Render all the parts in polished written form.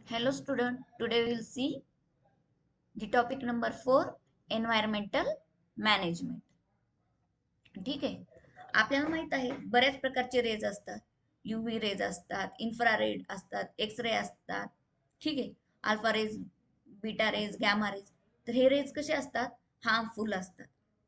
Hello student, today we will see the topic number 4 environmental management. ठीक आहे. आपल्याला माहित आहे बऱ्याच प्रकारचे रेज असतात. यूव्ही रेज असतात, इन्फ्रारेड असतात, एक्स रे असतात. ठीक आहे. Alpha rays, beta rays, gamma rays. तर हे रेज कसे असतात? हार्मफुल असतात.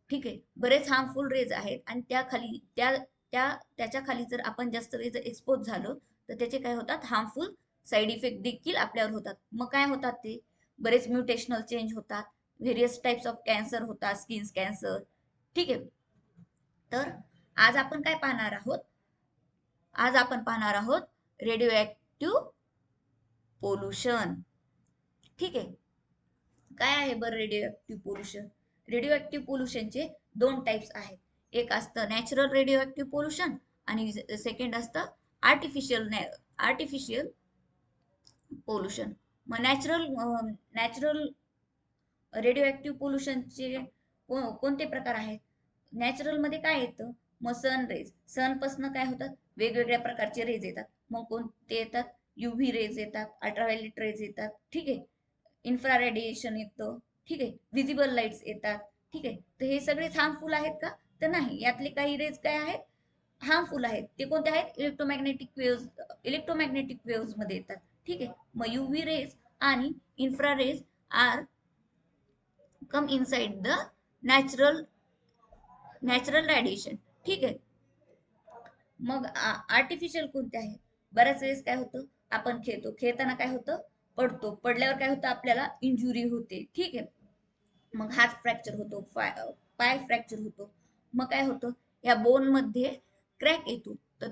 ठीक आहे. बरेच हार्मफुल रेज आहेत आणि त्याच्या खाली जर आपण जास्त रेज एक्सपोज झालो तर त्याचे काय होतात? हार्मफुल साइड इफेक्ट देखील आपल्यावर होतात. मग काय होतात ते? बरेच म्युटेशनल चेंज होतात. व्हेरियस टाइप्स ऑफ कॅन्सर होतात, स्किन कॅन्सर. ठीक आहे. तर आज आपण काय पाहणार आहोत? आज आपण पाहणार आहोत रेडिओ ऍक्टिव्ह पोल्युशन. ठीक आहे. काय आहे बरं radioactive pollution? Radioactive पोल्युशनचे दोन टाइप्स आहेत. एक असतं नॅचरल रेडिओ ऍक्टिव्ह पोल्युशन आणि सेकंड असतं आर्टिफिशियल पोल्युशन. मग नॅचरल रेडिओ ऍक्टिव्ह पोल्युशनचे कोणते प्रकार आहेत? नॅचरल मध्ये काय येतं? मग सन रेज. सन पासून काय होतात? वेगवेगळ्या प्रकारचे रेज येतात. मग कोणते येतात? युव्ही रेज येतात, अल्ट्राव्हायोलेट रेज येतात. ठीक आहे. इन्फ्रा रेडिएशन येतं. ठीक आहे. विजिबल लाईट्स येतात. ठीक आहे. तर हे सगळे हार्मफुल आहेत का? तर नाही. यातले काही रेज काय आहेत? हार्मफुल आहेत. ते कोणते आहेत? इलेक्ट्रोमॅग्नेटिक वेव्स मध्ये येतात. ठीक आहे. मग युव्ही रेज आणि infra rays are come inside the natural natural radiation. ठीक आहे. मग आर्टिफिशियल कोणते आहेत? बऱ्याच वेळेस काय होतं? आपण खेळताना काय होतं? पडल्यावर काय होतं? आपल्याला इंजुरी होते. ठीक आहे. मग हात फ्रॅक्चर होतो, पाय फ्रॅक्चर होतो. मग काय होतं? या बोन मध्ये क्रॅक येतो. तर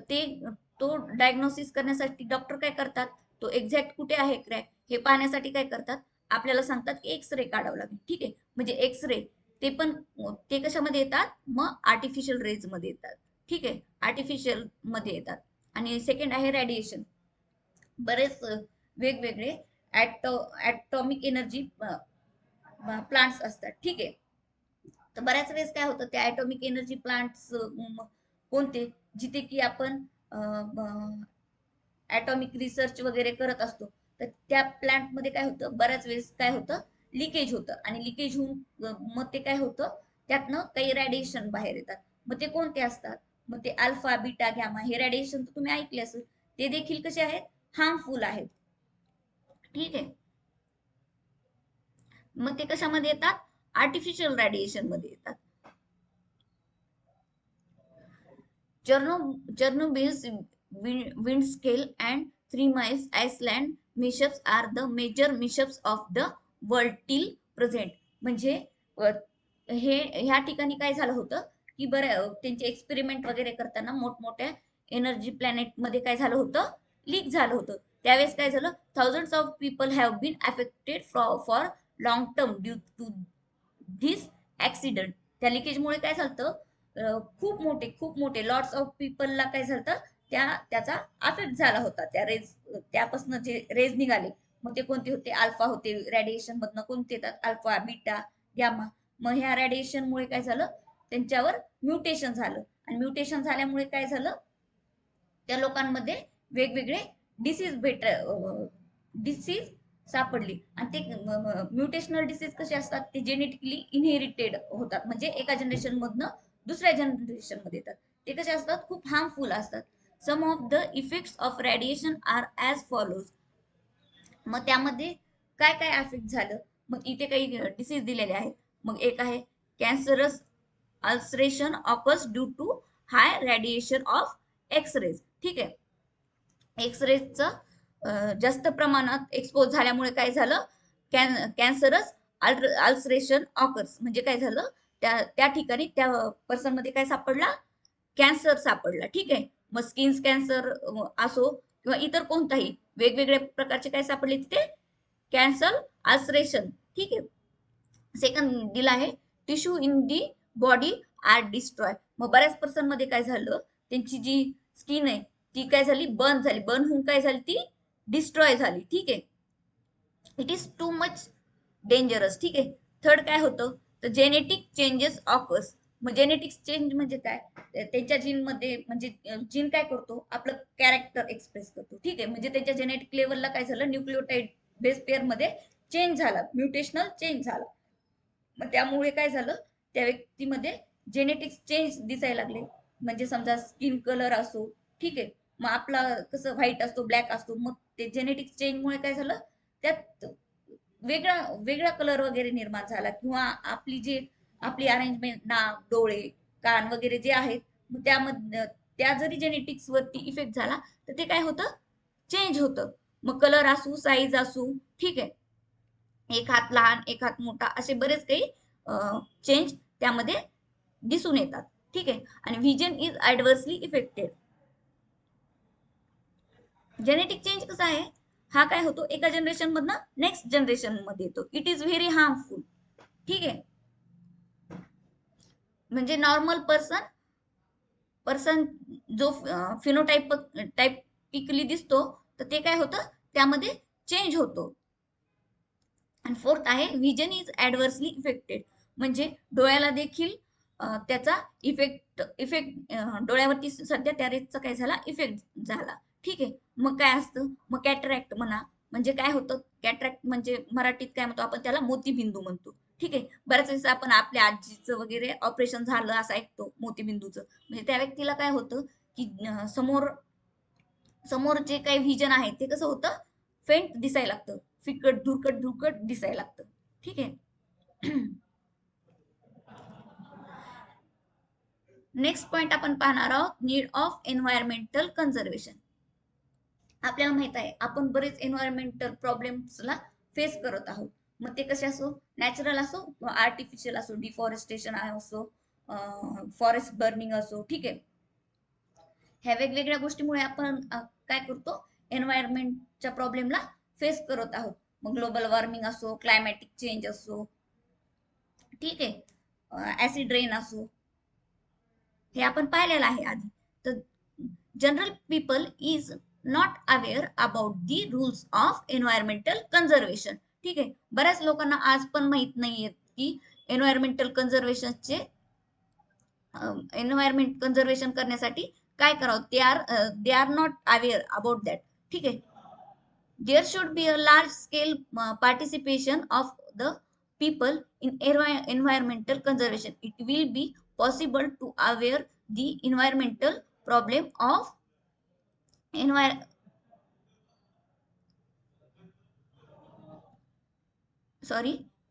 तो डायग्नोसिस करण्यासाठी डॉक्टर काय करतात? तो एक्झॅक्ट कुठे आहे क्रॅक हे पाहण्यासाठी काय करतात? आपल्याला सांगतात की एक्सरे काढावं लागेल. ठीक आहे. म्हणजे एक्सरे ते कशामध्ये येतात? मग आर्टिफिशियल रेज मध्ये येतात. ठीक आहे. आर्टिफिशियल मध्ये येतात. आणि सेकंड आहे रेडिएशन. बरेच वेगवेगळे ॲटॉमिक एनर्जी प्लांट्स असतात. ठीक आहे. तर बऱ्याच वेळेस काय होतं? त्या ॲटॉमिक एनर्जी प्लांट्स कोणते? जिथे की आपण ॲटॉमिक रिसर्च वगैरे करत असतो. तर त्या प्लांट मध्ये काय होतं? बऱ्याच वेळेस काय होतं? लिकेज होतं आणि लिकेज होऊन मग ते काय होतं? त्यातनं काही रेडिएशन बाहेर येतात. मग ते कोणते असतात? मग ते अल्फा, बीटा, गॅमा हे रेडिएशन तर तुम्ही ऐकले असेल. ते देखील कसे आहेत? हार्मफुल आहेत. ठीक आहे. मग ते कशामध्ये येतात? आर्टिफिशियल रेडिएशन मध्ये येतात. Chernobyl's wind scale and 3 miles Iceland mishaps are the major mishaps of the world till present. म्हणजे हे ह्या ठिकाणी काय झालं होतं की बरं त्यांचे एक्सपेरिमेंट वगैरे करताना मोठमोठ्या एनर्जी प्लॅनेट मध्ये काय झालं होतं? लीक झालं होतं. त्यावेळेस काय झालं? Thousands of people have been affected for long term due to this accident. त्या लिकेजमुळे काय झालं? खूप मोठे लॉट्स ऑफ पीपलला काय झालं? त्याचा अफेक्ट झाला होता. त्यापासून जे रेज निघाले मग ते कोणते होते? अल्फा होते. रेडिएशन मधनं कोणते येतात? Alpha, beta, gamma. मग ह्या रेडिएशन मुळे काय झालं? त्यांच्यावर म्युटेशन झालं आणि म्युटेशन झाल्यामुळे काय झालं? त्या लोकांमध्ये वेगवेगळे डिसीज सापडली आणि ते म्युटेशनल डिसीज कसे असतात? ते जेनेटिकली इनहेरिटेड होतात. म्हणजे एका जनरेशन मधनं दुसऱ्या जनरेशन मध्ये येतात. ते कसे असतात? खूप हार्मफुल असतात. Some of the effects of radiation are as follows. मग त्यामध्ये काय काय अफेक्ट झालं? मग इथे काही डिसीज दिलेले आहेत. मग एक आहे cancerous ulceration occurs due to high radiation of X rays. ठीक आहे. एक्स रेजचं जास्त प्रमाणात एक्सपोज झाल्यामुळे काय झालं? कॅन्सरस अल्सरेशन ऑकर्स म्हणजे काय झालं? त्या ठिकाणी त्या पर्सन मध्ये काय सापडला? कॅन्सर सापडला. ठीक आहे. मग स्किन कॅन्सर असो किंवा इतर कोणताही वेगवेगळ्या प्रकारचे काय सापडले तिथे? Cancer ulceration. ठीक आहे. सेकंड दिला आहे tissue in the body are destroy. मग बऱ्याच पर्सन मध्ये काय झालं? त्यांची जी स्किन आहे ती काय झाली? बर्न झाली. बर्न होऊन काय झाली? ती डिस्ट्रॉय झाली. ठीक आहे. It is too much dangerous. ठीक आहे. थर्ड काय होतं? तर जेनेटिक चेंजेस ऑकर्स. मग जेनेटिक्स चेंज म्हणजे काय? त्यांच्या जीन मध्ये म्हणजे जीन काय करतो? आपलं कॅरेक्टर एक्सप्रेस करतो. ठीक आहे. म्हणजे त्यांच्या जेनेटिक लेवलला काय झालं? न्यूक्लिओटाइड बेस पेअर मध्ये चेंज झाला, म्युटेशनल चेंज झाला. मग त्यामुळे काय झालं, त्या व्यक्तीमध्ये जेनेटिक्स चेंज दिसायला लागले. म्हणजे समजा स्किन कलर असो, ठीक आहे, मग आपला कसं व्हाईट असतो, ब्लॅक असतो, मग ते जेनेटिक्स चेंजमुळे काय झालं, त्यात वेगळा वेगळा कलर वगैरे निर्माण झाला, किंवा आपली अरेंजमेंट, नाक, डोळे, कान वगैरे जे आहेत, मग त्यामध्ये त्या जरी जेनेटिक्स वरती इफेक्ट झाला तर ते काय होतं, चेंज होतं. मग कलर असू, साईज असू, ठीक आहे, एक हात लहान, एक हात मोठा, असे बरेच काही चेंज त्यामध्ये दिसून येतात. ठीक आहे. आणि vision is adversely affected. Genetic change कसा आहे, हा काय होतो, एका जनरेशन मधनं नेक्स्ट जनरेशन मध्ये येतो. It is very harmful. ठीक आहे. म्हणजे नॉर्मल पर्सन जो टाइपिकली दिसतो, तर ते काय होतं, त्यामध्ये चेंज होतो. आणि फोर्थ आहे व्हिजन इज ऍडव्हर्सली इफेक्टेड. म्हणजे डोळ्याला देखील त्याचा इफेक्ट डोळ्यावरती सध्या त्या रेसचा काय झाला, इफेक्ट झाला. ठीक आहे. मग काय असतं, मग कॅटरॅक्ट म्हणा. म्हणजे काय होतं, कॅटरॅक्ट म्हणजे मराठीत काय म्हणतो आपण त्याला, मोतीबिंदू म्हणतो. ठीक आहे. बऱ्याच वेळेस आपण आपल्या आजीचं वगैरे ऑपरेशन झालं असं ऐकतो मोतीबिंदूचं. म्हणजे त्या व्यक्तीला काय होतं की समोर जे काही व्हिजन आहे ते कसं होतं, फेंट दिसायला लागतं, फिकट धुरकट धुरकट दिसायला लागतं. ठीक आहे. नेक्स्ट पॉइंट आपण पाहणार आहोत, नीड ऑफ एन्व्हायरमेंटल कन्झर्वेशन. आपल्याला माहित आहे आपण बरेच एन्व्हायरमेंटल प्रॉब्लेम्सला फेस करत आहोत. मग ते कसे असो, नॅचरल असो किंवा आर्टिफिशियल असो, डिफॉरेस्टेशन असो, फॉरेस्ट बर्निंग असो. ठीक आहे. ह्या वेगवेगळ्या गोष्टीमुळे आपण काय करतो, एन्व्हायरमेंटच्या प्रॉब्लेमला फेस करत आहोत. मग ग्लोबल वॉर्मिंग असो, क्लायमॅटिक चेंज असो, ठीक आहे, ऍसिड रेन असो, हे आपण पाहिलेलं आहे आधी. तर general people is not aware about the rules of environmental conservation. ठीक आहे. बऱ्याच लोकांना आज पण माहित नाहीये की एन्व्हायरमेंटल कन्झर्वेशनचे एन्व्हायरमेंट कन्झर्वेशन करण्यासाठी काय करावं, they are not aware about that. ठीक आहे. There should be a large scale participation of the people in environmental conservation. It will be possible to aware the environmental problem of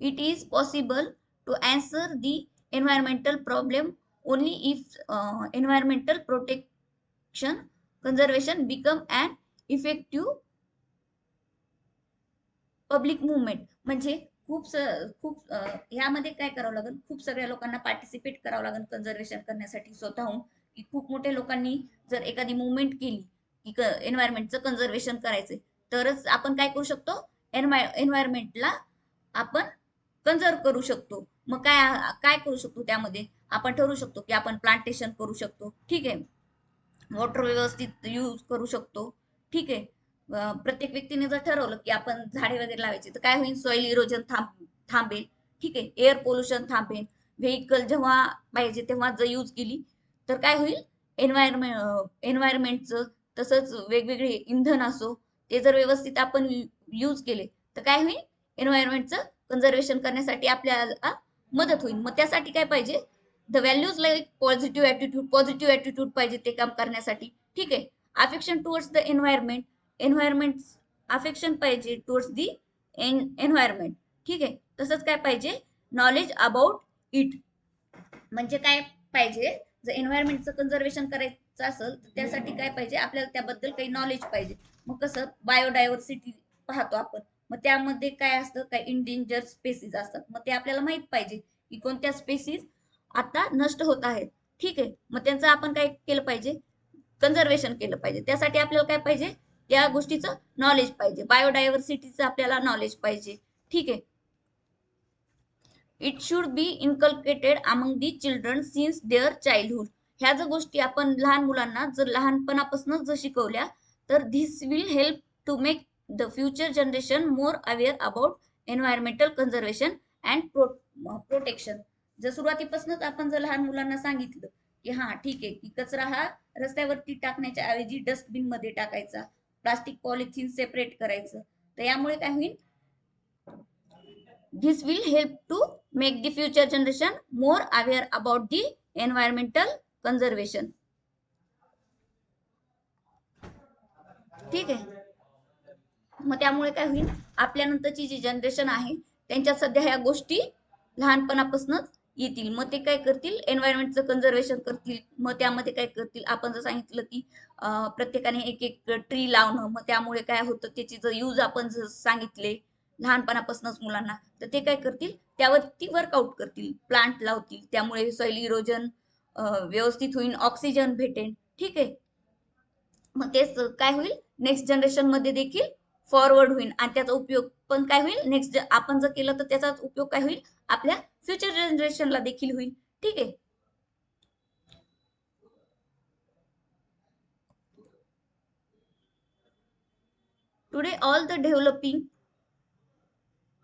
it is possible to answer the environmental problem only if environmental protection conservation become an effective public movement. म्हणजे खूप ह्यामध्ये काय करावं लागेल, खूप सगळ्या लोकांना participate करावं लागेल कन्झर्वेशन करण्यासाठी स्वतःहून. की खूप मोठ्या लोकांनी जर एखादी मुवमेंट केली की एन्व्हायरमेंटचं कन्झर्वेशन करायचंय, तरच आपण काय करू शकतो, एन्व्हायरमेंटला आपण कन्झर्व करू शकतो. मग काय काय करू शकतो, त्यामध्ये आपण ठरवू शकतो की आपण प्लांटेशन करू शकतो. ठीक आहे. वॉटर व्यवस्थित यूज करू शकतो. ठीक आहे. प्रत्येक व्यक्तीने जर ठरवलं की आपण झाडे वगैरे लावायचे, तर काय होईल, सॉइल इरोजन थांबेल. ठीक आहे. एअर पोल्युशन थांबेल. व्हेकल जेव्हा पाहिजे तेव्हा जर यूज केली तर काय होईल, एन्व्हायरमेंटचं, तसंच वेगवेगळे इंधन असो, ते जर व्यवस्थित आपण यूज केले तर काय होईल, एन्व्हायरमेंटचं कन्झर्वेशन करण्यासाठी आपल्याला मदत होईल. मग त्यासाठी काय पाहिजे, the values like positive attitude पाहिजे ते काम करण्यासाठी. ठीक आहे. Affection towards the environment affection पाहिजे टुवर्ड्स दी एन्व्हायरमेंट. ठीक आहे. तसंच काय पाहिजे, नॉलेज अबाउट इट. म्हणजे काय पाहिजे, जर एन्व्हायरमेंटचं कन्झर्वेशन करायचं असेल तर त्यासाठी काय पाहिजे, आपल्याला त्याबद्दल काही नॉलेज पाहिजे. मग कसं, बायोडायव्हर्सिटी पाहतो आपण, मग त्यामध्ये काय असतं, काय इंडेंजर स्पेसीज असतात, मग ते आपल्याला माहित पाहिजे की कोणत्या स्पेसीज आता नष्ट होत आहेत. ठीक आहे. मग त्यांचं आपण काय केलं पाहिजे, कन्झर्वेशन केलं पाहिजे. त्यासाठी आपल्याला काय पाहिजे, त्या गोष्टीचं नॉलेज पाहिजे, बायोडायव्हर्सिटीचं आपल्याला नॉलेज पाहिजे. ठीक आहे. It should be inculcated among the children since their childhood. ह्या जर गोष्टी आपण लहान मुलांना जर लहानपणापासूनच जर शिकवल्या, तर this will help to make the future generation more aware about environmental conservation and protection. जर सुरुवातीपासूनच आपण जर लहान मुलांना सांगितलं की हा ठीक आहे, की कचरा हा रस्त्यावरती टाकण्याच्या ऐवजी डस्टबिन मध्ये टाकायचा, प्लास्टिक पॉलिथिन सेपरेट करायचं, तर यामुळे काय होईल, This will help to make the future generation more aware about the environmental conservation. ठीक आहे. मग त्यामुळे काय होईल, आपल्यानंतरची जी जनरेशन आहे त्यांच्यात सध्या ह्या गोष्टी लहानपणापासूनच येतील. मग ते काय करतील, एन्व्हायरमेंटचं कन्झर्वेशन करतील. मग त्यामध्ये काय करतील, आपण जर सांगितलं की प्रत्येकाने एक एक ट्री लावणं, मग त्यामुळे काय होतं, त्याची जर यूज आपण जर सांगितले लहानपणापासूनच मुलांना, तर ते काय करतील, त्यावरती वर्कआउट करतील, प्लांट लावतील. त्यामुळे सॉइल इरोजन व्यवस्थित होईल, ऑक्सिजन भेटेल. ठीक आहे. मग तेच काय होईल, नेक्स्ट जनरेशन मध्ये देखील फॉरवर्ड होईल आणि त्याचा उपयोग पण काय होईल, नेक्स्ट आपण जर केलं तर त्याचा उपयोग काय होईल, आपल्या फ्युचर जनरेशनला देखील होईल. ठीक आहे. Today all the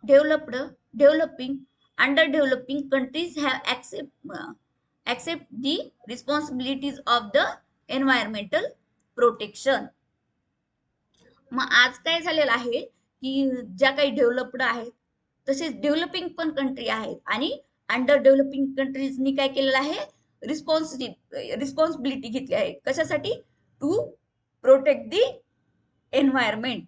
developed developing underdeveloping countries have accept the responsibilities of the environmental protection. मग आज काय झालेलं आहे की ज्या काही डेव्हलप्ड आहेत तसेच डेव्हलपिंग पण कंट्री आहेत आणि अंडर डेव्हलपिंग कंट्रीजनी काय केलेलं आहे, रिस्पॉन्सिबिलिटी घेतली आहे. कशासाठी, to protect the environment.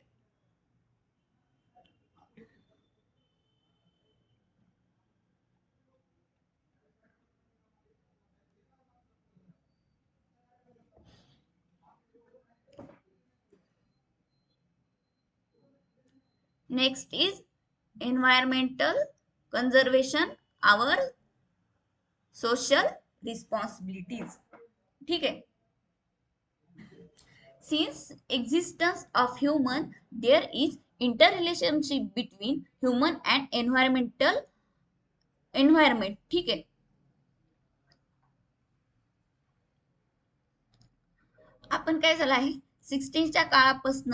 Next is environmental conservation our social responsibilities. ठीक आहे. Since existence of human, there is interrelationship between human and environment. ठीक आहे. आपण काय झालं आहे, 16च्या काळापासून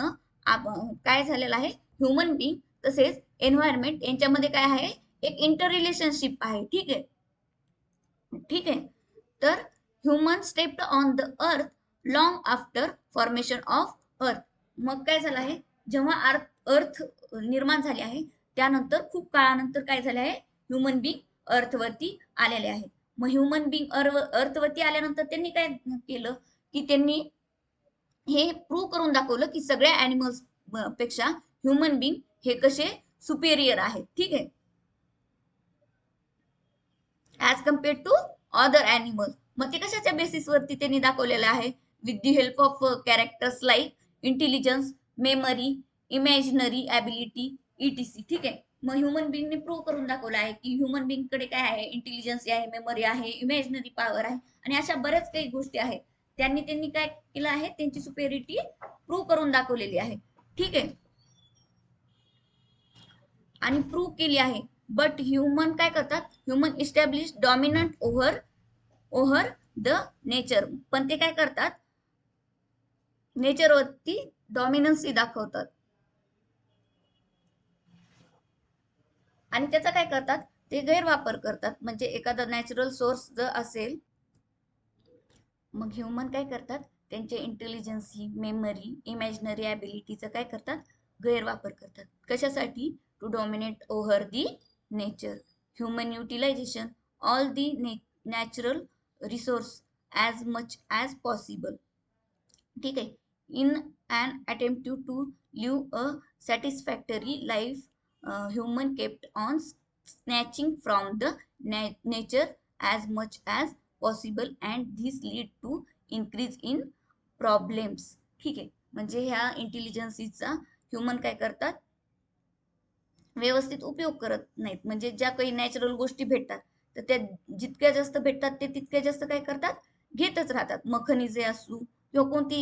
काय झालेलं आहे, ह्युमन बिंग तसेच एन्व्हायरमेंट यांच्यामध्ये काय आहे, एक इंटर रिलेशनशिप आहे. ठीक आहे. ठीक आहे. तर human stepped on the earth long after formation of earth. मग काय झालं आहे, जेव्हा अर्थ निर्माण झाले आहे त्यानंतर खूप काळानंतर काय झाले आहे, ह्युमन बिंग अर्थवरती आलेले आहेत. मग ह्युमन बिंग अर्थवरती आल्यानंतर त्यांनी काय केलं की त्यांनी हे प्रूव्ह करून दाखवलं की सगळ्या ॲनिमल्स पेक्षा ह्युमन बिंग हे कसे सुपेरियर आहेत. ठीक आहे. As compared to other animal. मग ते कशाच्या बेसिसवरती त्यांनी दाखवलेलं आहे, with the help of characters like intelligence, memory, imaginary ability, ETC. ठीक आहे. मग ह्युमन बिंगने प्रूव्ह करून दाखवलं आहे की ह्युमन बिंगकडे काय आहे, इंटेलिजन्स आहे, मेमरी आहे, इमॅजिनरी पॉवर आहे आणि अशा बऱ्याच काही गोष्टी आहेत. त्यांनी काय केलं आहे, त्यांची सुपेरिटी प्रूव्ह करून दाखवलेली आहे. ठीक आहे. आणि प्रूव्ह केली आहे. बट ह्युमन काय करतात, human establish dominant over the nature. पण ते काय करतात, नेचरवरती डॉमिनन्सी दाखवतात आणि त्याचा काय करतात, ते गैरवापर करतात. म्हणजे एखादा नॅचरल सोर्स जर असेल, मग ह्युमन काय करतात, त्यांचे इंटेलिजन्सी, मेमरी, इमॅजिनरी ॲबिलिटीचा काय करतात, गैरवापर करतात. कशासाठी, to dominate over the nature. Human utilization all the natural resource as much as possible. ठीक आहे. In an attempt to live a satisfactory life, human kept on snatching from the nature as much as possible and this lead to increase in problems. ठीक आहे. म्हणजे ह्या इंटेलिजन्सीचा human काय करतात, व्यवस्थित उपयोग करत नाहीत. म्हणजे ज्या काही नॅचरल गोष्टी भेटतात तर त्या जितक्या जास्त भेटतात ते तितक्या जास्त काय करतात, घेतच राहतात. मग खनिजे असू किंवा कोणती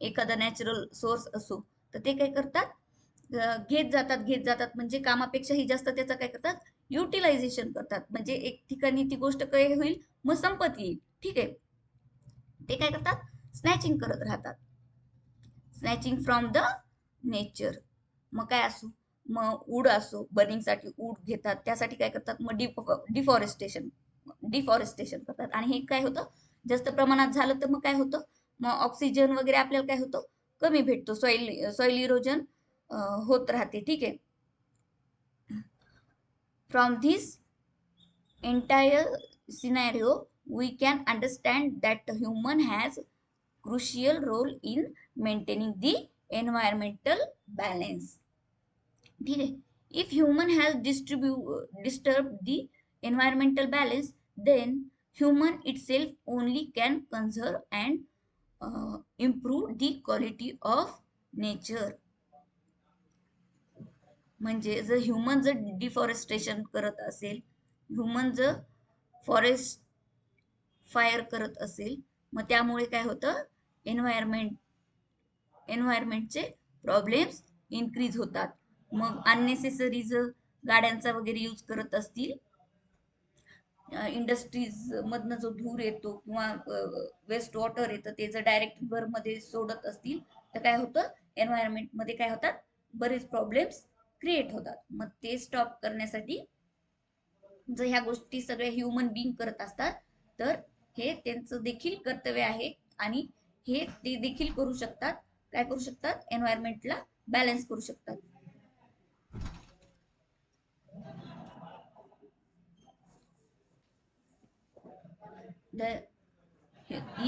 एखादा नॅचरल सोर्स असो, तर ते काय करतात, घेत जातात. म्हणजे कामापेक्षाही जास्त त्याचं काय करतात, युटिलायझेशन करतात. म्हणजे एक ठिकाणी ती गोष्ट काय होईल, मग संपत येईल. ठीक आहे. ते काय करतात, स्नॅचिंग करत राहतात, स्नॅचिंग फ्रॉम द नेचर. मग काय असू, मग वूड असो, बर्निंगसाठी वूड घेतात, त्यासाठी काय करतात, मग डिफॉरेस्टेशन करतात. आणि हे काय होतं, जास्त प्रमाणात झालं तर मग काय होतं, मग ऑक्सिजन वगैरे आपल्याला काय होतं, कमी भेटतो, सॉइल इरोजन होत राहते. ठीक आहे. From this entire scenario, we can understand that the human has crucial role in maintaining the environmental balance. ठीक है. If human has disturbed the environmental balance, then human itself only can conserve and improve the quality of nature. म्हणजे जर human जर deforestation करत असेल, human जर forest fire करत असेल, मग त्यामुळे काय होतं, एन्व्हायरमेंटचे प्रॉब्लेम्स इन्क्रीज होतात. मग अननेसेसरी जर गाड्यांचा वगैरे यूज करत असतील, इंडस्ट्रीज मधनं जो धूर येतो किंवा वेस्ट वॉटर येतं ते जर डायरेक्ट रिव्हर मध्ये सोडत असतील, तर काय होतं, एन्व्हायरमेंट मध्ये काय होतात, बरेच प्रॉब्लेम्स क्रिएट होतात. मग ते स्टॉप करण्यासाठी जर ह्या गोष्टी सगळ्या ह्युमन बिंग करत असतात, तर हे त्यांचं देखील कर्तव्य आहे आणि हे ते देखील करू शकतात. काय करू शकतात, एन्व्हायरमेंटला बॅलन्स करू शकतात.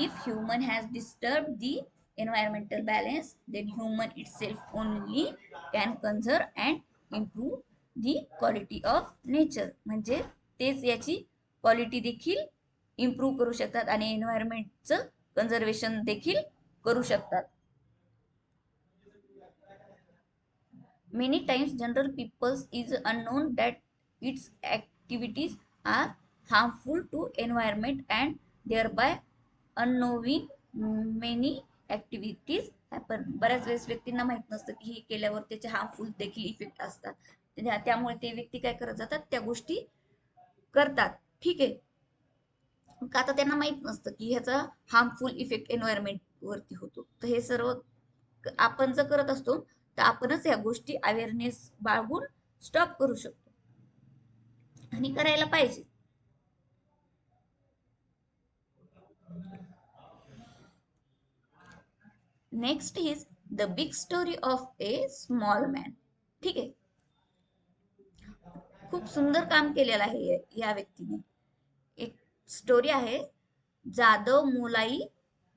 If human has disturbed the environmental balance, then human itself only can conserve and improve the quality of nature. म्हणजे तेच याची क्वालिटी देखील इम्प्रूव्ह करू शकतात आणि एन्व्हायरमेंटचं कन्झर्वेशन देखील करू शकतात. Many times general peoples is unknown that its activities are harmful to environment and thereby unknowing many activities happen. बऱ्याच वेळेस व्यक्तींना माहित नसतं की हे केल्यावर त्याचे हार्मफुल देखील इफेक्ट असतात. त्यामुळे ते व्यक्ती काय करत जातात, त्या गोष्टी करतात. ठीक आहे. का तर त्यांना माहित नसतं की ह्याचा हार्मफुल इफेक्ट एन्व्हायरमेंट वरती होतो. तर हे सर्व आपण जर करत असतो, तर आपणच या गोष्टी अवेअरनेस बाळगून स्टॉप करू शकतो आणि करायला पाहिजे. Next is the big story of A small man. ठीक आहे. खूप सुंदर काम केलेलं आहे या व्यक्तीने. एक स्टोरी आहे, जादव मोलाई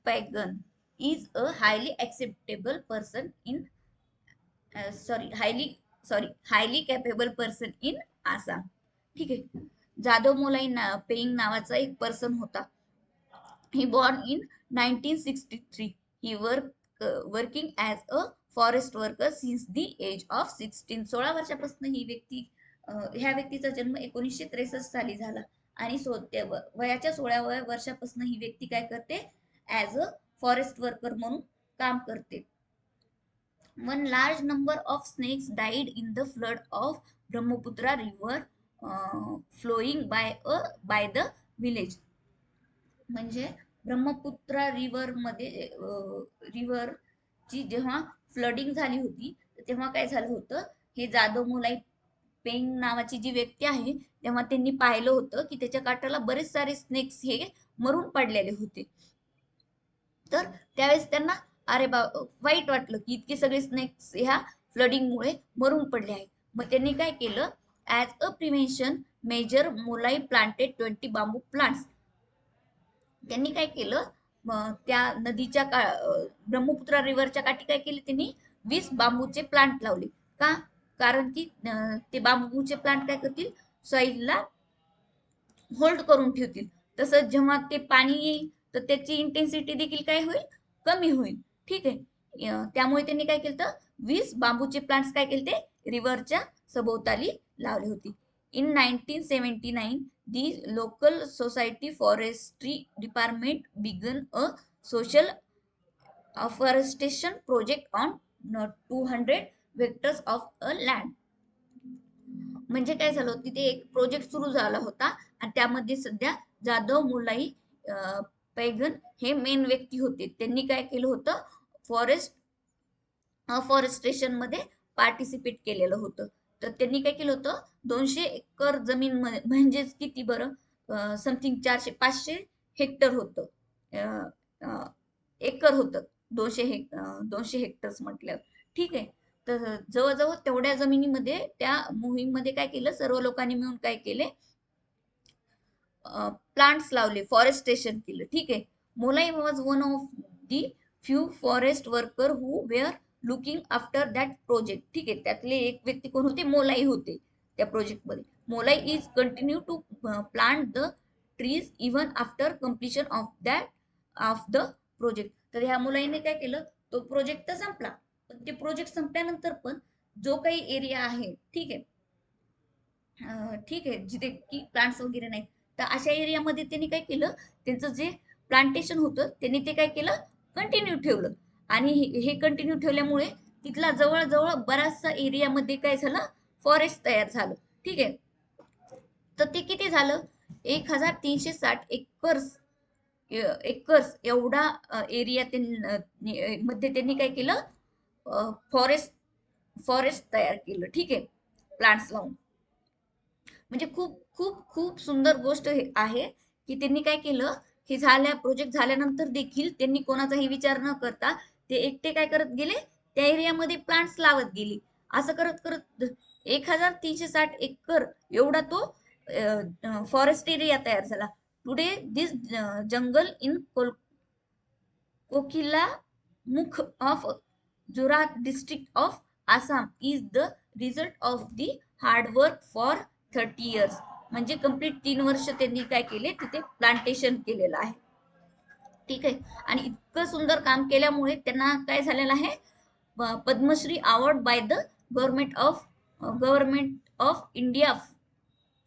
पैगन is a highly acceptable person in highly capable person in Assam. ठीक आहे. जादव मोलाई पेंग नावाचा एक पर्सन होता. He born in 1963. He working as a forest worker since the age of 16. 16 वर्षापासून ही व्यक्ती, ह्या व्यक्तीचा जन्म 1963 साली झाला आणि वयाच्या 16व्या वर्षापासून ही व्यक्ती काय करते, ॲज अ फॉरेस्ट वर्कर म्हणून काम करते. One large number of snakes died in the flood of Brahmaputra river flowing by the village. म्हणजे ब्रह्मपुत्रा रिव्हर मध्ये ची जेव्हा फ्लडिंग झाली होती, तेव्हा काय झालं होतं, हे जादव मोलाई पेंग नावाची जी व्यक्ती आहे, तेव्हा त्यांनी पाहिलं होतं की त्याच्या काठाला बरेच सारे स्नेक्स हे मरून पडलेले होते. तर त्यावेळेस त्यांना अरे वाईट वाटलं की इतके सगळे स्नेक्स ह्या फ्लडिंगमुळे मरून पडले आहेत. मग त्यांनी काय केलं, as a prevention measure Molai planted 20 bamboo plants. त्यांनी काय केलं, त्या नदीच्या ब्रह्मपुत्रा रिव्हरच्या काठी काय केले, त्यांनी 20 बांबूचे प्लांट लावले. का, कारण की ते बांबूचे प्लांट काय करतील, सॉइलला होल्ड करून ठेवतील. तसंच जेव्हा ते पाणी येईल तर त्याची इंटेन्सिटी देखील काय होईल, कमी होईल. ठीक आहे. त्यामुळे त्यांनी काय केलं, 20 बांबूचे प्लांट्स काय केले, ते रिव्हरच्या सभोवताली लावले होते. In 1979 the local society forestry department began a social afforestation project on 200 hectares of a land. म्हणजे काय झालं, तिथे एक प्रोजेक्ट सुरू झाला होता आणि त्यामध्ये सध्या जाधव मोलाई पैगन हे मेन व्यक्ती होते. त्यांनी काय केलं होतं, फॉरेस्टेशन मध्ये पार्टिसिपेट केलेलं होतं. तर त्यांनी काय केलं होतं, 200 एकर जमीन म्हणजेच किती बरं, समथिंग 400-500 हेक्टर होतं, एकर होतं. 200 हेक्टर्स म्हटल्यावर. ठीक आहे. तर जवळजवळ तेवढ्या जमिनीमध्ये त्या मोहीममध्ये काय केलं, सर्व लोकांनी मिळून काय केले, प्लांट्स लावले, फॉरेस्टेशन केलं. ठीक आहे. Molai was one of the few forest worker who were looking after that project. ठीक आहे. त्यातले एक व्यक्ती कोण होते, मोलाई होते त्या प्रोजेक्ट मध्ये. Molai is continue to plant the trees even after completion of the project. तर ह्या मोलाईने काय केलं, तो प्रोजेक्ट तर संपला, पण ते प्रोजेक्ट संपल्यानंतर पण जो काही एरिया आहे, ठीक आहे, ठीक आहे, जिथे की प्लांट्स वगैरे नाही, तर अशा एरियामध्ये त्यांनी काय केलं, त्यांचं जे प्लांटेशन होतं त्यांनी ते काय केलं, कंटिन्यू ठेवलं. आणि हे कंटिन्यू ठेवल्यामुळे तिथला जवळजवळ बराचसा एरियामध्ये काय झालं, फॉरेस्ट तयार झालं. ठीक आहे. तर ते किती झालं, 1360 एकर्स एवढा एरिया मध्ये त्यांनी काय केलं, फॉरेस्ट फॉरेस्ट तयार केलं. ठीक आहे. प्लांट्स लावून. म्हणजे खूप खूप खूप सुंदर गोष्ट आहे की त्यांनी काय केलं, हे प्रोजेक्ट झाल्यानंतर देखील त्यांनी कोणाचाही विचार न करता ते एकटे काय करत गेले, त्या एरियामध्ये प्लांट्स लावत गेले. असं करत करत 1360 एकर एवढा तो फॉरेस्ट एरिया तयार झाला. टुडे दिस जंगल इन कोकिला मुख of Jorhat district of Assam is the result of the hard work for 30 years. म्हणजे कंप्लीट 3 वर्ष त्यांनी काय केले, तिथे प्लांटेशन केलेलं आहे. ठीक आहे. आणि इतकं सुंदर काम केल्यामुळे त्यांना काय झालेलं आहे, Padma Shri award by the government of India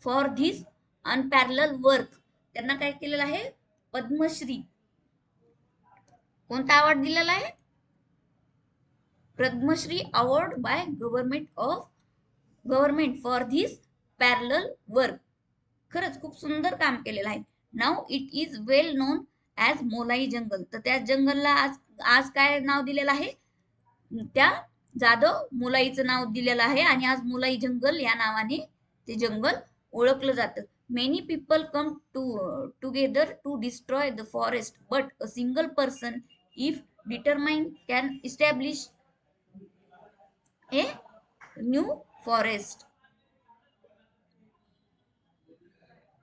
for this unparalleled work. त्यांना काय केलेलं आहे, पद्मश्री, कोणता अवॉर्ड दिलेला आहे, Padma Shri award by government for this parallel work. खरंच खूप सुंदर काम केलेलं आहे. नाव it is well known as Molai jungle. तर त्या जंगलला आज आज काय नाव दिलेलं आहे, त्या जाधव मोलाईचं नाव दिलेलं आहे. आणि आज मोलाई जंगल या नावाने ते जंगल ओळखलं जातं. Many people come together to destroy the forest, but a single person if determine can establish a new forest.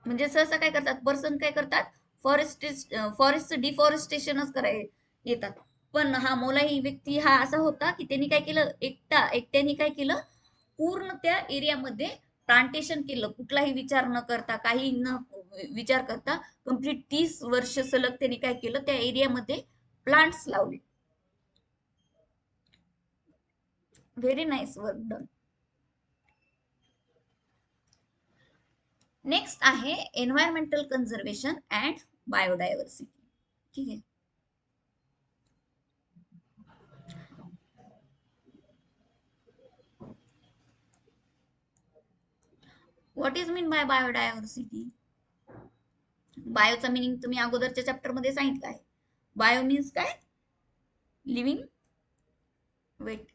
म्हणजे सहसा काय करतात, पर्सन काय करतात, फॉरेस्टचं डिफॉरेस्टेशनच करायला येतात. पण हा मोलाई व्यक्ती हा असा होता की त्यांनी काय केलं, एकट्याने काय केलं, पूर्ण त्या एरियामध्ये प्लांटेशन केलं, कुठलाही विचार न करता, काही न विचार करता. कंप्लीट 30 वर्ष सलग त्यांनी काय केलं, त्या एरियामध्ये प्लांट्स लावले. Very nice work done. Next आहे एन्व्हायरमेंटल कन्झर्वेशन अँड बायोडायव्हर्सिटी. ठीक आहे. What is mean by biodiversity. बायोचा मिनिंग तुम्ही अगोदरच्या चॅप्टर मध्ये सांगितलं आहे. बायो मीन्स काय, लिव्हिंग. वेट,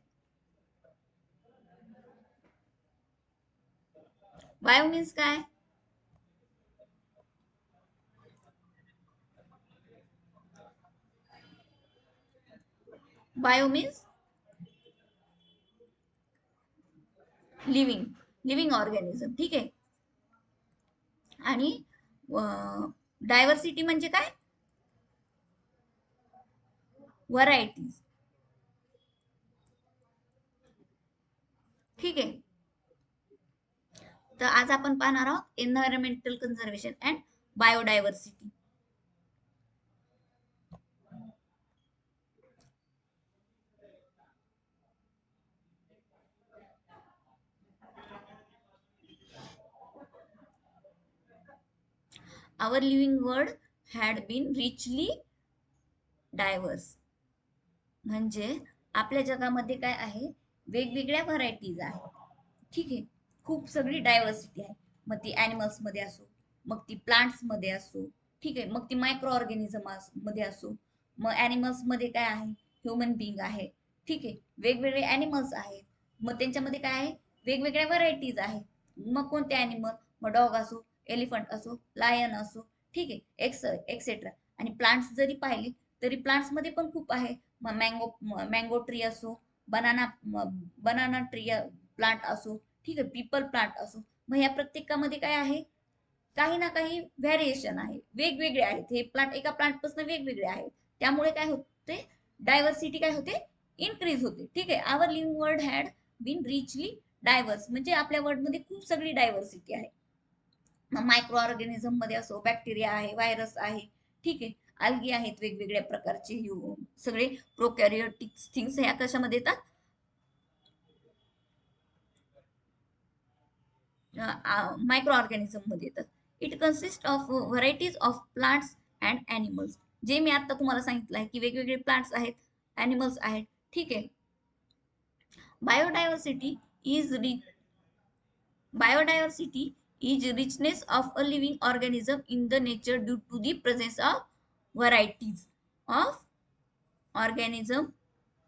बायो मीन्स काय, बायो मीन्स लिव्हिंग ऑर्गॅनिझम. ठीक आहे. आणि डायव्हर्सिटी म्हणजे काय, व्हरायटीज. ठीक आहे. तर आज आपण पाहणार आहोत environmental conservation and biodiversity. our living world had been richly diverse. म्हणजे आपल्या जगामध्ये काय आहे, वेगवेगळ्या व्हरायटीज आहेत. ठीक आहे. खूप सगळी डायव्हर्सिटी आहे. मग ती ॲनिमल्स मध्ये असो, मग ती प्लांट्स मध्ये असो. ठीक आहे. मग ती मायक्रो ऑर्गॅनिझम मध्ये असो. मग ॲनिमल्स मध्ये काय आहे, ह्युमन बिंग आहे. ठीक आहे. वेगवेगळे ॲनिमल्स आहेत, मग त्यांच्यामध्ये काय आहे, वेगवेगळ्या व्हरायटीज आहेत. मग कोणते ॲनिमल, मग डॉग असो, एलिफंट असो, लायन असो. ठीक आहे. एक्सेट्रा. आणि प्लांट्स जरी पाहिले तरी प्लांट्स मध्ये पण खूप आहे. मग मँगो ट्री असो, बनाना ट्री प्लांट असो, ठीक आहे, पीपल प्लांट असो, मग या प्रत्येकामध्ये काय आहे, काही ना काही व्हॅरिएशन आहे, वेगवेगळे आहेत हे प्लांट, एका प्लांटपासून वेगवेगळे आहेत. त्यामुळे काय होते, डायव्हर्सिटी काय होते, इन्क्रीज होते. ठीक आहे, our living world had been richly diverse, म्हणजे आपल्या वर्ल्ड मध्ये खूप सगळी डायव्हर्सिटी आहे. मग मायक्रो ऑर्गॅनिझम मध्ये असो, बॅक्टेरिया आहे, व्हायरस आहे, ठीक आहे, अल्गी आहेत वेगवेगळ्या प्रकारचे, सगळे प्रोकॅरियोटिक थिंग्स ह्या कशामध्ये येतात, मायक्रो ऑर्गॅनिझम मध्ये येतात. It consist of varieties of plants and animals, जे मी आता तुम्हाला सांगितलं आहे की वेगवेगळे प्लांट्स आहेत, ॲनिमल्स आहेत. ठीक आहे. Biodiversity is Biodiversity is richness of a living organism in the nature due to the presence of varieties of organism,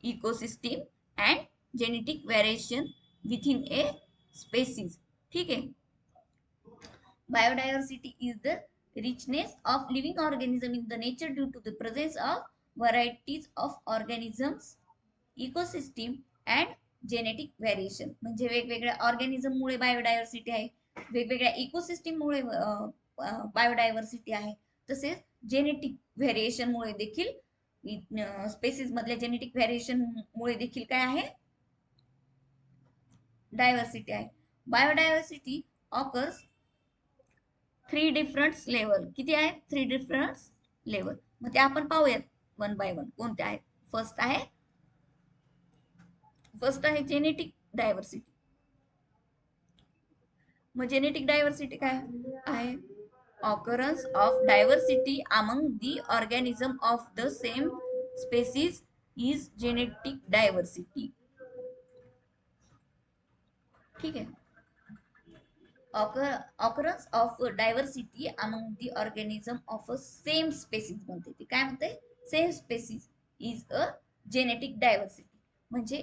ecosystem and genetic variation within a species. ठीक है. Biodiversity is the richness of living organism in the nature due to the presence of varieties of organisms, ecosystem and genetic variation, म्हणजे वेगवेगळ्या organism मुळे biodiversity आहे, वेगवेगळ्या ecosystem मुळे biodiversity आहे, तसेच जेनेटिक व्हेरिएशन मुळे देखील स्पेसिस मधल्या जेनेटिक व्हेरिएशन मुळे देखील काय आहे, डायव्हर्सिटी आहे. Biodiversity occurs 3 different level. किती आहेत, 3 डिफरंट लेवल. मग ते आपण पाहूयात वन बाय वन कोणते आहेत. फर्स्ट आहे जेनेटिक डायव्हर्सिटी. मग जेनेटिक डायव्हर्सिटी काय आहे, occurrence of diversity among the organism of the same species is genetic diversity. ठीक है. Occurrence of diversity among the organism of a same species म्हणते ते, काय म्हणते, same species is a genetic diversity. म्हणजे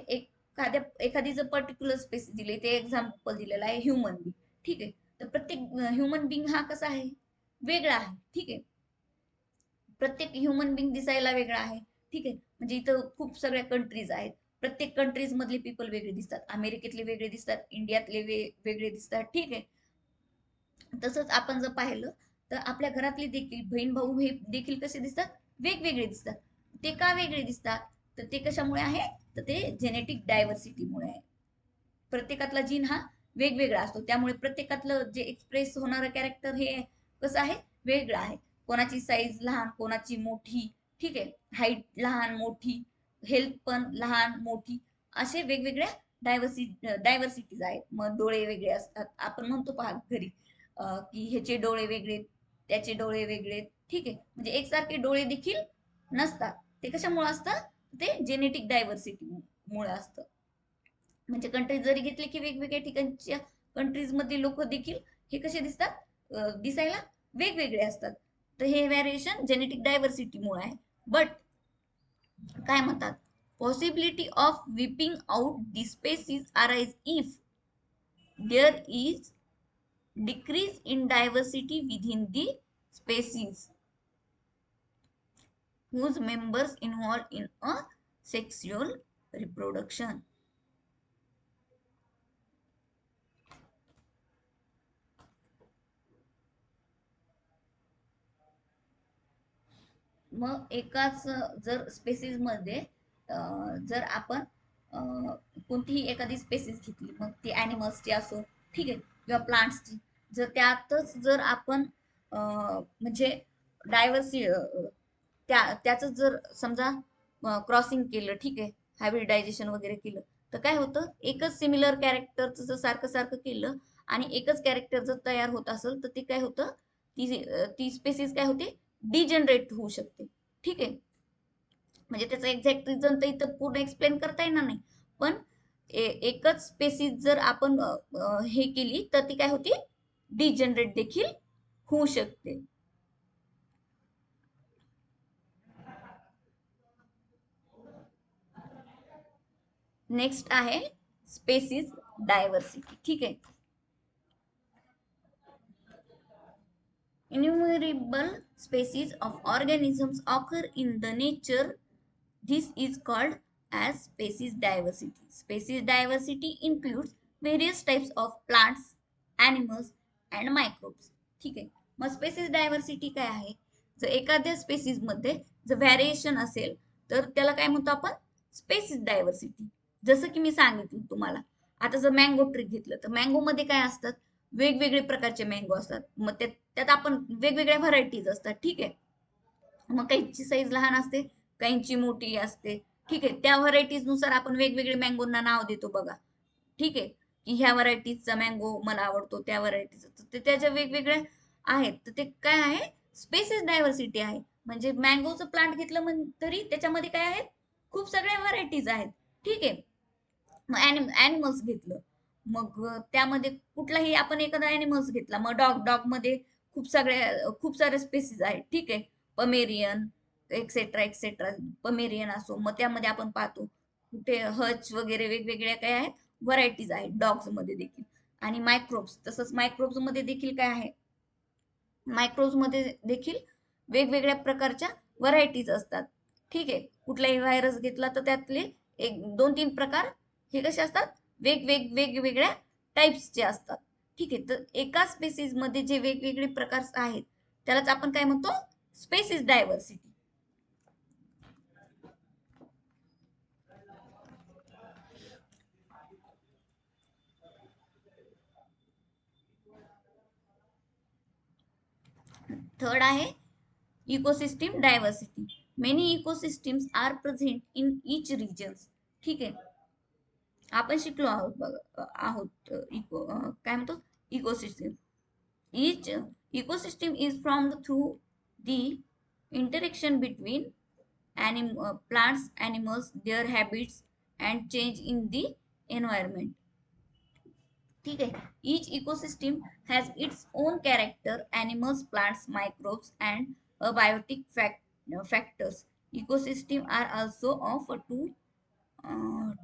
एखादी जर पर्टिक्युलर स्पेसिस दिली, ते एक्झाम्पल दिलेलं आहे ह्युमन बिंग. ठीक आहे. तर प्रत्येक ह्युमन बिंग हा कसा आहे, वेगळा आहे. ठीक आहे. प्रत्येक ह्युमन बिंग दिसायला वेगळा आहे. ठीक आहे. म्हणजे इथं खूप सगळ्या कंट्रीज आहेत, प्रत्येक कंट्रीज मधले पीपल वेगळे दिसतात, अमेरिकेतले वेगळे दिसतात, इंडियातले वेगळे दिसतात. ठीक आहे. तसंच आपण जर पाहिलं तर आपल्या घरातले देखील बहीण भाऊ हे देखील कसे दिसतात, वेगवेगळे दिसतात. ते का वेगळे दिसतात, तर ते कशामुळे आहे, तर ते जेनेटिक डायव्हर्सिटीमुळे आहे. प्रत्येकातला जीन हा वेगवेगळा असतो, त्यामुळे प्रत्येकातलं जे एक्सप्रेस होणारं कॅरेक्टर हे कसं आहे, वेगळं आहे. कोणाची साईज लहान, कोणाची मोठी. ठीक आहे. हाईट लहान मोठी, हेल्थ पण लहान मोठी, असे वेगवेगळ्या डायव्हर्सिटीज आहेत. मग डोळे वेगळे असतात, आपण म्हणतो पहा घरी की ह्याचे डोळे वेगळे, त्याचे डोळे वेगळे. ठीक आहे. म्हणजे एकसारखे डोळे देखील नसतात. ते कशामुळे असतात, ते जेनेटिक डायव्हर्सिटी मुळे असतं. म्हणजे कंट्रीज जरी घेतले की वेगवेगळ्या ठिकाणच्या कंट्रीज मधले लोक देखील हे कसे दिसतात, दिसायला वेगवेगळे असतात. तर हे व्हॅरिएशन जेनेटिक डायव्हर्सिटी मुळे आहे. बट काय म्हणतात, possibility of wiping out the species arise if there is decrease in diversity within the species whose members involved in a sexual reproduction. मग एकाच जर स्पेसिस मध्ये जर आपण कोणतीही एखादी स्पेसिस घेतली, मग ती ॲनिमल्सची असो, ठीक आहे, किंवा प्लांट्सची, जर त्यातच जर आपण म्हणजे डायव्हर्सी त्याच जर समजा क्रॉसिंग केलं, ठीक आहे, हायब्रिडायझेशन वगैरे केलं, तर काय होतं, एकच सिमिलर कॅरेक्टरचं जर सारखं सारखं केलं आणि एकच कॅरेक्टर जर तयार होत असेल, तर ते काय होतं, ती स्पेसिस काय होते, डिजनरेट होऊ शकते. ठीक आहे. म्हणजे त्याचं एक्झॅक्ट रिझन तर इथं पूर्ण एक्सप्लेन करता येणार नाही, पण एकच स्पेसिस जर आपण हे केली तर ती काय होती, डिजनरेट देखील होऊ शकते. नेक्स्ट आहे स्पेसिस डायव्हर्सिटी. ठीक आहे. Innumerable species of organisms occur in the nature. This is called as species diversity. Species diversity includes various types of plants, animals and microbes. ठीक आहे. मग स्पेसिस डायव्हर्सिटी काय आहे? जर एखाद्या स्पेसिस मध्ये जर व्हॅरिएशन असेल तर त्याला काय म्हणतो आपण? Species diversity. जसं की मी सांगितलं तुम्हाला. आता जर मँगो ट्री घेतलं तर मँगो मध्ये काय असतात? वेगवेगळे प्रकारचे मँगो असतात. मग त्यात आपण वेगवेगळ्या व्हरायटीज असतात. ठीक आहे. मग काहींची साईज लहान असते, काहींची मोठी असते. ठीक आहे. त्या व्हरायटीज नुसार आपण वेगवेगळे मँगोंना नाव देतो बघा. ठीक आहे. की ह्या व्हरायटीजचा मँगो मला आवडतो, त्या व्हरायटीचा. ते त्याच्या वेगवेगळ्या आहेत. तर ते काय आहे? स्पेसिस डायव्हर्सिटी आहे. म्हणजे मँगोचं प्लांट घेतलं तरी त्याच्यामध्ये काय आहेत? खूप सगळ्या व्हरायटीज आहेत. ठीक आहे. मग ॲनिमल्स घेतलं. मग त्यामध्ये कुठलाही आपण एखादा ॲनिमल्स घेतला. मग डॉग मध्ये खूप साऱ्या स्पेसिस आहेत. ठीक आहे. पमेरियन एक्सेट्रा एक्सेट्रा पमेरियन असो. मग त्यामध्ये आपण पाहतो कुठे हच वगैरे वेगवेगळ्या काय आहेत? व्हरायटीज आहेत डॉग्स मध्ये देखील. आणि मायक्रोब्स तसंच मायक्रोब्स मध्ये देखील काय आहे? मायक्रोब्स मध्ये देखील वेगवेगळ्या प्रकारच्या व्हरायटीज असतात. ठीक आहे. कुठलाही व्हायरस घेतला तर त्यातले एक दोन तीन प्रकार हे कसे असतात? वेगवेगळ्या टाइप्सचे असतात. ठीक आहे. तर एका स्पेसिस मध्ये जे वेगवेगळे प्रकार आहेत त्यालाच आपण काय म्हणतो? Species diversity. थर्ड आहे ecosystem diversity. Many ecosystems are present in each regions. ठीक आहे. आपण शिकलो आहोत इको काय म्हणतो? Ecosystem. Each ecosystem is formed through the interaction between plants, animals, their habits, and change in the environment. ठीक है. Each ecosystem has its own character, animals, plants, microbes, and abiotic factors. Ecosystem are also of two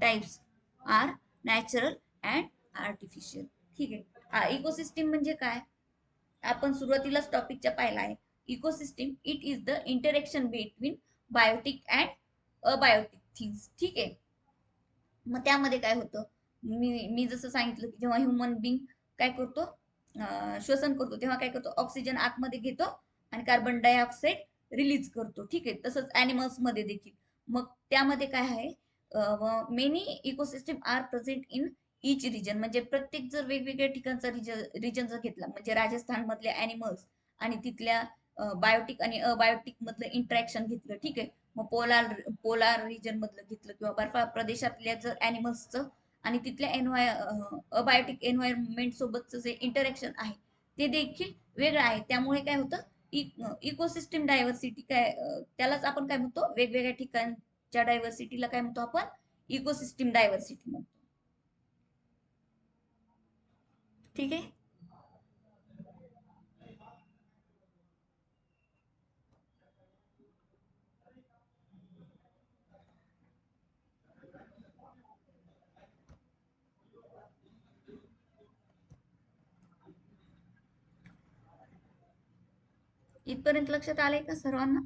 types are natural and artificial. ठीक आहे. Ecosystem म्हणजे काय? आपण सुरुवातीलाच टॉपिकच्या पाहिला आहे. Ecosystem it is the interaction between biotic and abiotic things. ठीक आहे. मग त्यामध्ये काय होतं? मी जसं सांगितलं की जेव्हा ह्युमन बिंग काय करतो? श्वसन करतो तेव्हा काय करतो? ऑक्सिजन आतमध्ये घेतो आणि कार्बन डायऑक्साईड रिलीज करतो. ठीक आहे. तसंच ॲनिमल्स मध्ये देखील. मग त्यामध्ये काय आहे? Many ecosystem are present in each region. म्हणजे प्रत्येक जर वेगवेगळ्या ठिकाणचा रिजन जर घेतला म्हणजे राजस्थान मधले ॲनिमल्स आणि तिथल्या बायोटिक आणि अबायोटिक मधलं इंटरॅक्शन घेतलं. ठीक आहे. मग पोलार रिजन मधलं घेतलं किंवा बर्फाळ प्रदेशातल्या जर ॲनिमल्सचं आणि तिथल्या अबायोटिक एन्व्हायरमेंट सोबतचं जे इंटरॅक्शन आहे ते देखील वेगळं आहे. त्यामुळे काय होतं? इकोसिस्टम डायव्हर्सिटी काय त्यालाच आपण काय म्हणतो? वेगवेगळ्या ठिकाणच्या डायव्हर्सिटीला काय म्हणतो आपण? इकोसिस्टम डायव्हर्सिटी म्हणतो. ठीक आहे. इथपर्यंत लक्षात आलंय का सर्वांना?